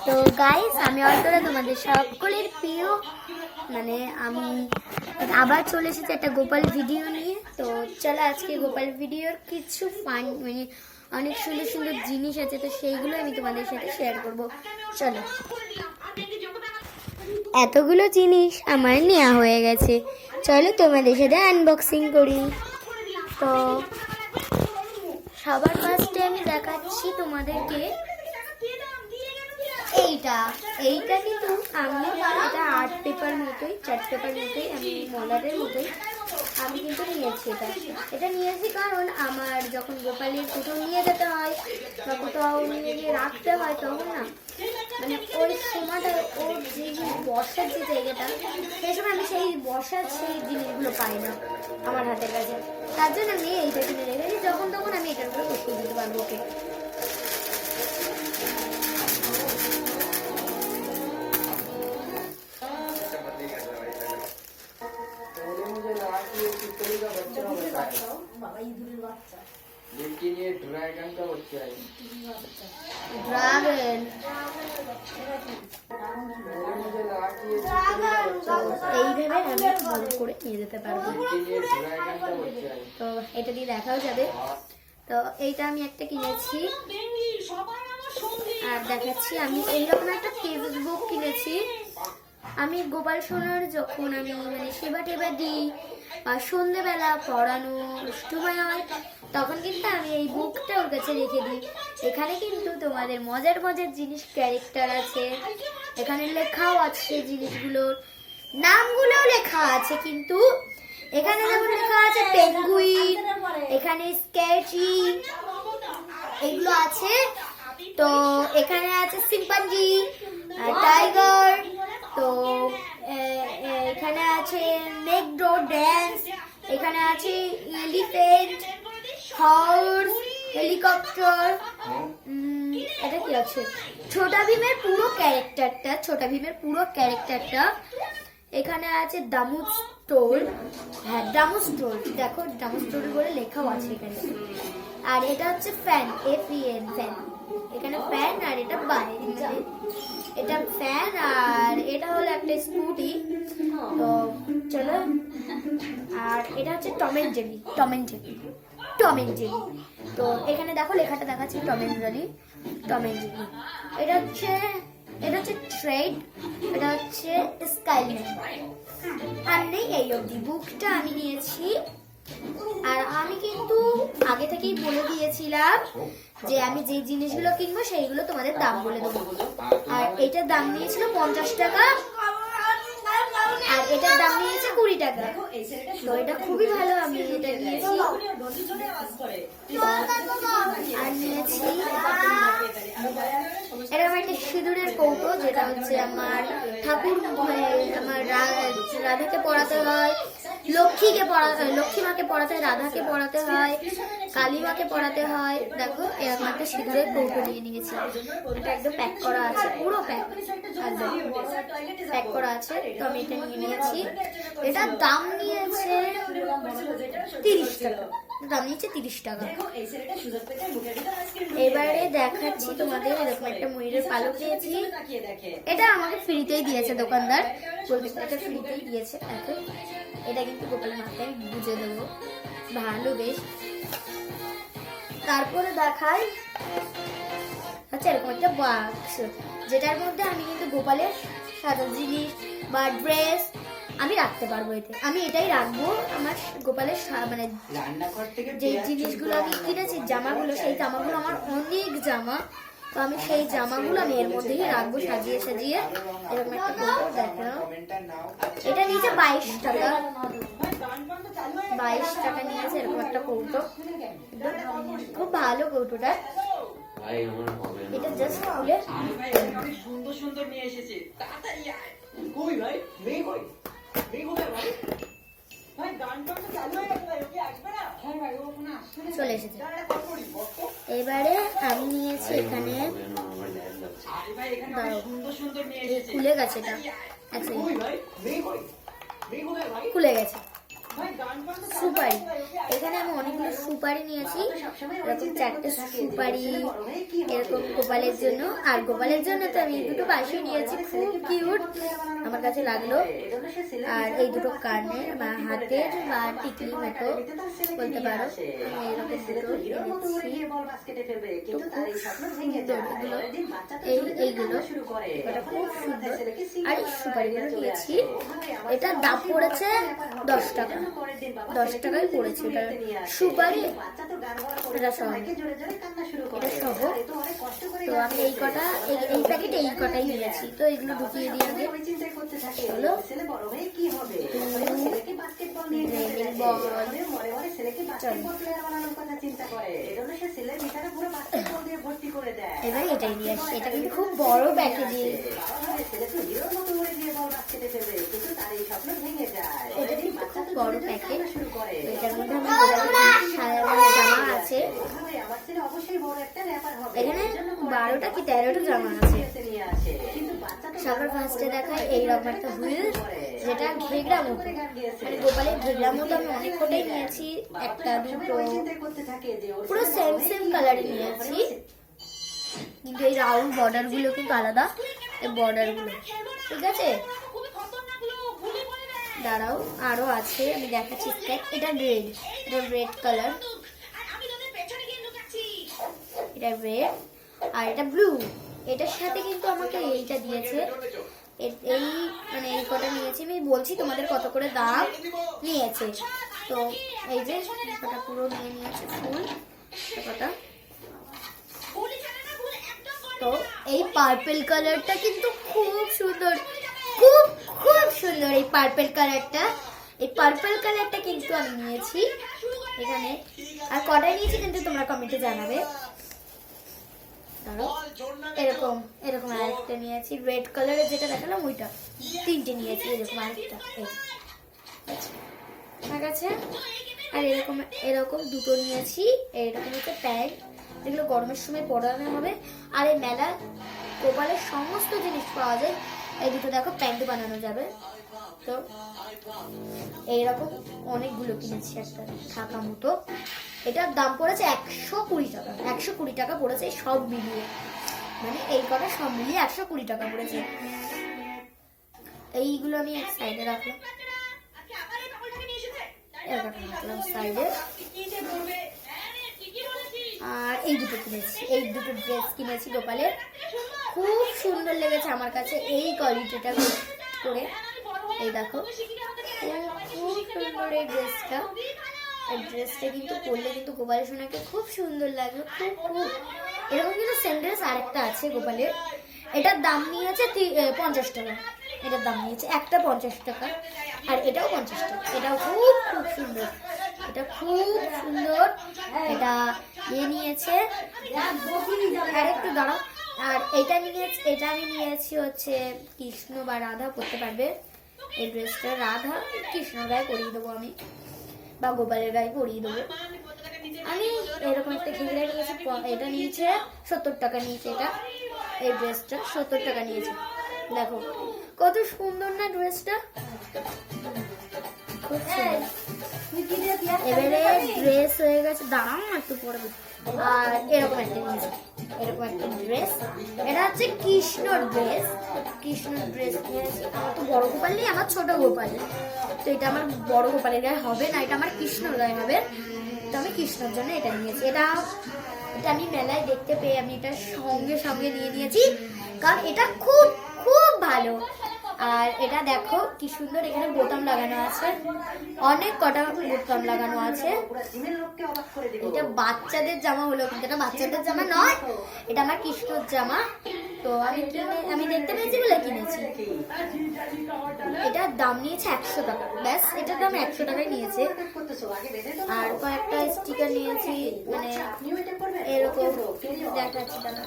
তো গাইস, আমি অন্তরা তোমাদের সকলের প্রিয় মানে আমি আবার চলে এসেছি একটা গোপাল ভিডিও নিয়ে। তো চলো আজকে গোপাল ভিডিওর কিছু ফান মানে অনেক সুন্দর সুন্দর জিনিস আছে, তো সেইগুলো আমি তোমাদের সাথে শেয়ার করব। চলো, এতগুলো জিনিস আমার নেওয়া হয়ে গেছে, চলো তোমাদের সাথে আনবক্সিং করি। তো সবার ফার্স্টে আমি দেখাচ্ছি তোমাদেরকে এইটা কিন্তু আমি এটা আর্ট পেপার মতোই, চার্ট পেপার মতোই, আমি মলারের মতোই আমি কিন্তু নিয়েছি। এটা নিয়েছি কারণ আমার যখন গোপালের কোথাও নিয়ে যেতে হয় বা কোথাও নিয়ে গিয়ে রাখতে হয়, তখন না মানে ওই সময়টা ওর যে বসার যে জায়গাটা, সেই সময় আমি সেই বসার সেই জিনিসগুলো পাই না আমার হাতের কাছে। তার জন্য আমি এইটা কিনে রেখেছি, যখন তখন আমি এটার উপরে বসিয়ে দিতে পারবো ওকে। ড্রাগন এইভাবে আমি বন্ধ করে নিয়ে যেতে পারবো, তো এটা দিয়ে দেখাও যাবে। তো এইটা আমি একটা কিনেছি, আর দেখাচ্ছি আমি এইরকম একটা টেক্সট বুক কিনেছি। আমি গোপাল সোনার যখন আমি মানে সেবা টেবা দিই বা সন্ধ্যেবেলা পড়ানো সময় হয়, তখন কিন্তু আমি এই বুকটা ওর কাছে রেখে দিই। এখানে কিন্তু তোমাদের মজার মজার জিনিস, ক্যারেক্টার আছে, এখানে লেখাও আছে, জিনিসগুলোর নামগুলোও লেখা আছে। কিন্তু এখানে যেমন লেখা আছে পেঙ্গুইন, এখানে স্কেচি, এগুলো আছে। তো এখানে আছে সিম্পাঞ্জি, টাইগার, তো এখানে আছে নেগডো ড্যান্স, এখানে আছে এলিফ্যান্ট, হর্স, হেলিকপ্টার, এটা কি আছে ছোটা ভীমের পুরো ক্যারেক্টারটা, এখানে আছে দামুদ স্টোর, হ্যাঁ দামুদ স্টোর, দেখো দামুদ স্টোর বলে লেখাও আছে এখানে। আর এটা হচ্ছে ফ্যান, FEN ফ্যান, এখানে ফ্যান, আর এটা বাইরে এটা ফ্যান, আর এটা হলো একটা স্কুটি। তো চলো, আর এটা হচ্ছে টম এন্ড জেরি। তো এখানে দেখো লেখাটা দেখাচ্ছে টম এন্ড জেরি। এটা হচ্ছে ট্রেড, এটা হচ্ছে স্কাইল্যান্ড। আর নেই এই অবধি বুকটা আমি নিয়েছি। আর আমি কিন্তু আগে থেকেই বলে দিয়েছিলাম যে আমি যে জিনিসগুলো কিনবো সেইগুলো তোমাদের দাম বলে দেবো। আর এটার দাম নিয়েছিল 50 টাকা, আর এটার দাম নিয়েছে 20 টাকা। তো এটা খুবই ভালো, আমি এটা নিয়েছি। আর নিয়েছি এরকম একটা সিঁদুরের কৌটো, যেটা হচ্ছে আমার ঠাকুর আমার রাধাকে পড়াতে হয়, লক্ষ্মীকে পড়াতে হয়, লক্ষ্মী মাকে পড়াতে হয়, রাধাকে পড়াতে হয়, কালী মাকে পড়াতে হয়। দেখো এরকম একটা সিঁদুরের কৌটো নিয়ে নিয়েছি, এটা একদম প্যাক করা আছে, পুরো প্যাক করা আছে। তো আমি এটা নিয়ে নিয়েছি। এটার দাম নিয়েছে 30 টাকা, এবারে দেখাচ্ছি তোমাদের এরকম একটা ময়ূরের পালক নিয়েছি। এটা আমাকে ফ্রিতেই দিয়েছে দোকানদার, এটা ফ্রিতেই দিয়েছে। এটা কিন্তু গোপালের মাথায় বুঝে দেবো, ভালো বেশ। তারপরে দেখাই আচ্ছা এরকম একটা বাক্স, যেটার মধ্যে আমি কিন্তু গোপালের সাদা জিনিস বা ড্রেস আমি রাখতে পারবো। এতে আমি এটাই রাখবো, আমার গোপালের মানে যে জিনিসগুলো আমি কিনেছি, জামাগুলো, সেই জামাগুলো আমার অনেক জামা, তো আমি সেই জামাগুলো আমি এর মধ্যেই রাখবো সাজিয়ে সাজিয়ে। এরকম একটা কৌটো দেখো, এটা নিয়েছে 22 টাকা, 22 টাকা নিয়েছে এরকম একটা কৌটো, খুব ভালো কৌটোটা। এটা জাস্ট খুলে সুন্দর সুন্দর নিয়ে এসেছে, তাড়াতাড়ি আয়। কই ভাই, মেয়ে কই ভাই? ভাই গান চালু হয়ে গেছে ভাই, ওকে আসবে না? হ্যাঁ ভাই, ও না চলে এসেছে। এবারে আমি নিয়েছি এখানে, ভাই এখানে সুন্দর সুন্দর নিয়ে এসেছে, খুলে গেছে, এটা কই ভাই, মেয়ে কই ভাই? খুলে গেছে। সুপারি, এখানে আমি অনেকগুলো সুপারি নিয়েছি, এরকম 4টে সুপারি এরকম গোপালের জন্য। আর গোপালের জন্য তো আমি দুটো বাসি নিয়েছি, খুব কিউট আমার কাছে লাগলো। আর এই দুটো কানের বা হাতের বা টিকলি মতো বলতে পারো, আমি এরকম দুটো এনেছি। তো খুব সুন্দর এগুলো, এইগুলো এটা খুব সুন্দর। আর এই সুপারিগুলো নিয়েছি, এটার দাম পড়েছে 10 টাকা, 10 টাকায় পড়েছে এটা সুপারি, এটা সহ, এটা সহ। তো আমি এই কটা এই প্যাকেটে এই কটাই নিয়েছি। তো এগুলো ঢুকিয়ে দিয়ে আগে হলো এবার এটাই নিয়ে আসছি। এটা কিন্তু খুব বড় প্যাকেজ, এটা কিন্তু খুব বড় প্যাকেট। এটার মধ্যে আমার জামা আছে, এখানে 12টা কি 13টা জামা আছে। সবার ফার্স্টে দেখায় এইরকম একটা হুইল, যেটা ঘেগড়া মতো, মানে গোপালের ঘেগড়া মতো। আমি অনেক কটাই নিয়েছি, একটা দুটো পুরো সেম সেম কালারে নিয়েছি, কিন্তু এই রাউন্ড বর্ডার গুলো কিন্তু আলাদা, এই বর্ডার গুলো, ঠিক আছে। দাঁড়াও, আরো আছে, আমি দেখাচ্ছি। এটা রেড, এটা রেড কালার, এটা রেড, আর এটা ব্লু। এটার সাথে কিন্তু আমাকে এইটা দিয়েছে, এই মানে এই কটা নিয়েছি। আমি বলছি তোমাদের কত করে দাম নিয়েছে। তো এই যে কটা পুরো নিয়ে নিয়েছে ফুল কটা। তো এই পার্পল কালারটা কিন্তু খুব সুন্দর, খুব খুব সুন্দর এই পার্পল কালারটা। এই পার্পল কালারটা কিন্তু আমি নিয়েছি এখানে। আর কটাই নিয়েছি কিন্তু তোমরা কমেন্টে জানাবে। এরকম এরকম আরেকটা নিয়েছি, রেড কালারের যেটা দেখালাম ওইটা 3টে নিয়েছি, এরকম আরেকটা ঠিক আছে। আর এরকম এরকম দুটো নিয়েছি, এরকম একটা প্যান্ট, যেগুলো গরমের সময় পরানো হবে। আর এই মেলা গোপালের সমস্ত জিনিস পাওয়া যায়। এই দুটো দেখো প্যান্টও বানানো যাবে। তো এইরকম অনেকগুলো কিনেছি, একটা থাকা মতো। এটার দাম পড়েছে 120 টাকা, 120 টাকা পড়েছে সব মিলিয়ে, মানে এই কটা সব মিলিয়ে 120 টাকা পড়েছে। এইগুলো আমি এক সাইডে রাখলাম, রাখলাম সাইডে। আর এই দুটো কিনেছি, এই দুটো ড্রেস কিনেছি গোপালের, খুব সুন্দর লেগেছে আমার কাছে এই কোয়ালিটিটা করে। এই দেখো খুব সুন্দর এই ড্রেসটা। এই ড্রেসটা কিন্তু পরলে কিন্তু গোপালের সোনাকে খুব সুন্দর লাগবে, খুব খুব। এরকম কিন্তু সেম ড্রেস আরেকটা আছে গোপালের, এটার দাম নিয়েছে 50 টাকা। এটার দাম নিয়েছে একটা 50 টাকা, আর এটাও 50 টাকা। এটাও খুব খুব সুন্দর, এটা খুব সুন্দর। এটা নিয়েছে আর একটু দাঁড়াও। আর এটা নিয়েছি, এটা আমি নিয়েছি হচ্ছে কৃষ্ণ বা রাধা পরতে পারবে এই ড্রেসটা। রাধা কৃষ্ণ গায়ে পরিয়ে দেবো আমি, বা গোপালের গায়ে পরিয়ে দেবো আমি। এরকম একটা ঘেগড়া নিয়েছি, এটা নিয়েছে 70 টাকা নিয়েছে। এটা এই ড্রেসটা 70 টাকা নিয়েছে। দেখো কত সুন্দর না ড্রেসটা, খুব সুন্দর। এবারে ড্রেস হয়ে গেছে, দাঁড়াও একটু পরে। আর এরকম একটা নিয়েছি, এরকম একটা ড্রেস, এটা হচ্ছে কৃষ্ণর ড্রেস। কৃষ্ণর ড্রেস নিয়েছি। আমার তো বড় গোপাল নেই, আমার ছোট গোপাল। তো এটা আমার বড় গোপালের গায়ে হবে না, এটা আমার কৃষ্ণর গায়ে হবে। তো আমি কৃষ্ণর জন্য এটা নিয়েছি। এটা আমি মেলায় দেখতে পেয়ে আমি এটা সঙ্গে সঙ্গে নিয়ে নিয়েছি, কারণ এটা খুব খুব ভালো। আর এটা দেখো কি সুন্দর, এখানে বোতাম লাগানো আছে, অনেক কটা বোতাম লাগানো আছে। এটা বাচ্চাদের জামা হলো, কিন্তু এটা বাচ্চাদের জামা নয়, এটা আমার কৃষ্ণর জামা। তো আমি দেখতে পেয়েছি বলে কিনেছি। এটার দাম নিয়েছে 100 টাকা, ব্যাস এটার দাম 100 টাকায় নিয়েছে। আর কয়েকটা স্টিকার নিয়েছি, মানে এরকম দেখাচ্ছি দাদা।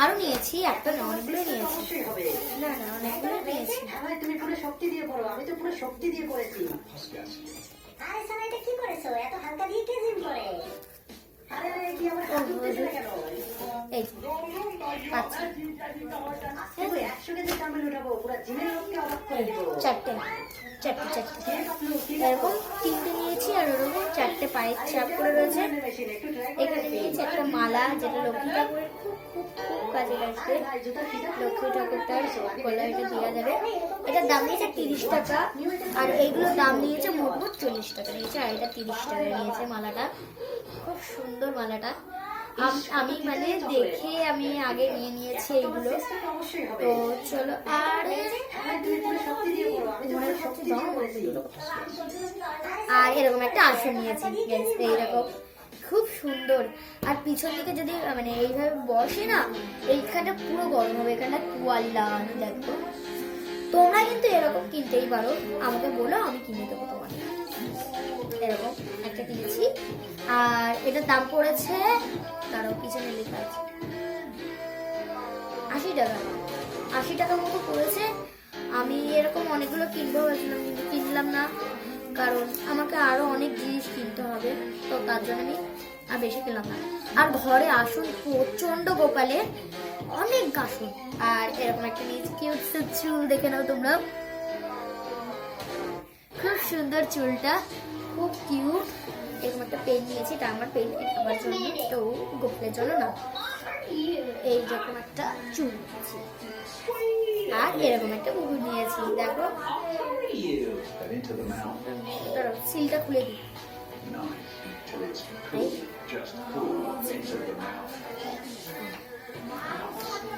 আরো নিয়েছি, একটা না অনেকগুলো নিয়েছি। না না অনেকগুলো নিয়েছি। তুমি পুরো শক্তি দিয়ে পড়ো, আমি তো পুরো শক্তি দিয়ে পড়েছি। আরে সোনা এটা কি করেছো? এত হালকা দিয়ে কে জিম করে? আরে কি আমার হাত উঠতেছে কেন? এই পাচ্ছি। জিমের লোককে অবাক করে দেবো। চারটে এরকম 3টে নিয়েছি, আর ওরকম 4টে পায়ের চাপ করে রয়েছে। এখানে নিয়েছি একটা মালা, যেটা লক্ষ্মী ঠাকুরের খুব খুব খুব কাজে লাগবে। লক্ষ্মী ঠাকুরটার গলায় এটা দেওয়া যাবে। এটার দাম নিয়েছে 30 টাকা, আর এইগুলোর দাম নিয়েছে মোট 40 টাকা নিয়েছে, আর এটা 30 টাকা নিয়েছে। মালাটা খুব সুন্দর মালাটা। আমি মানে দেখে আমি আগে নিয়ে নিয়েছি এইগুলো। তো চলো, আর এরকম একটা আসন নিয়েছি, এইরকম খুব সুন্দর। আর পিছন দিকে যদি মানে এইভাবে বসে না, এইখানটা পুরো গরম হবে, এখানটা তোয়ালি লাগানো। দেখো, তোমরা কিন্তু এরকম কিনতেই পারো, আমাকে বলো, আমি কিনে দেবো তোমাকে। এরকম একটা কিনেছি, আর এটার দাম পড়েছে, তারও পিছনে লেখা আছে 80 টাকা। 80 টাকা মতো পড়েছে। আমি এরকম অনেকগুলো কিনবো ভেবেছিলাম, কিন্তু কিনলাম না, কারণ আমাকে আরো অনেক জিনিস কিনতে হবে, তো তার জন্য আমি আর বেশি কিনলাম না। আর ঘরে আসুন প্রচন্ড গোপালের, অনেক আসুন। আর এরকম একটা নিয়েছি কিউট চুল, দেখে নাও তোমরা, খুব সুন্দর চুলটা, খুব কিউট। এরকম একটা পেন নিয়েছি, এটা আমার পেন, আমার জন্য, তো গোপালের জন্য না। এইরকম একটা চুল নিয়েছি, আর এরকম একটা উড়ু নিয়েছি। দেখো, সিলটা খুলে দিই।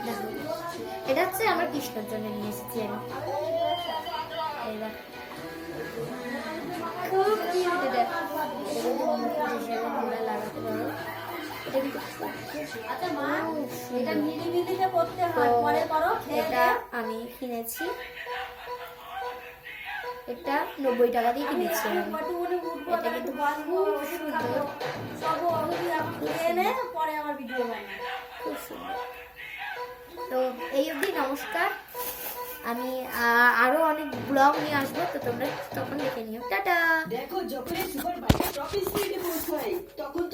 দেখো, এটা হচ্ছে আমার কৃষ্ণর জন্য নিয়ে এসেছি আমি। খুব কিউট এটা, লাগাতে পারো। এটা আমি কিনেছি, এটা 90 টাকা দিয়ে কিনেছি আমি। এটা কিন্তু খুব সুন্দর, খুব সুন্দর। তো এই অবধি, নমস্কার। আমি আরো অনেক ব্লগ নিয়ে আসবো, তো তোমরা তখন দেখে নিও। টাটা। দেখো, যখন সুপার বাইক টপ স্পিডে পৌঁছায় তখন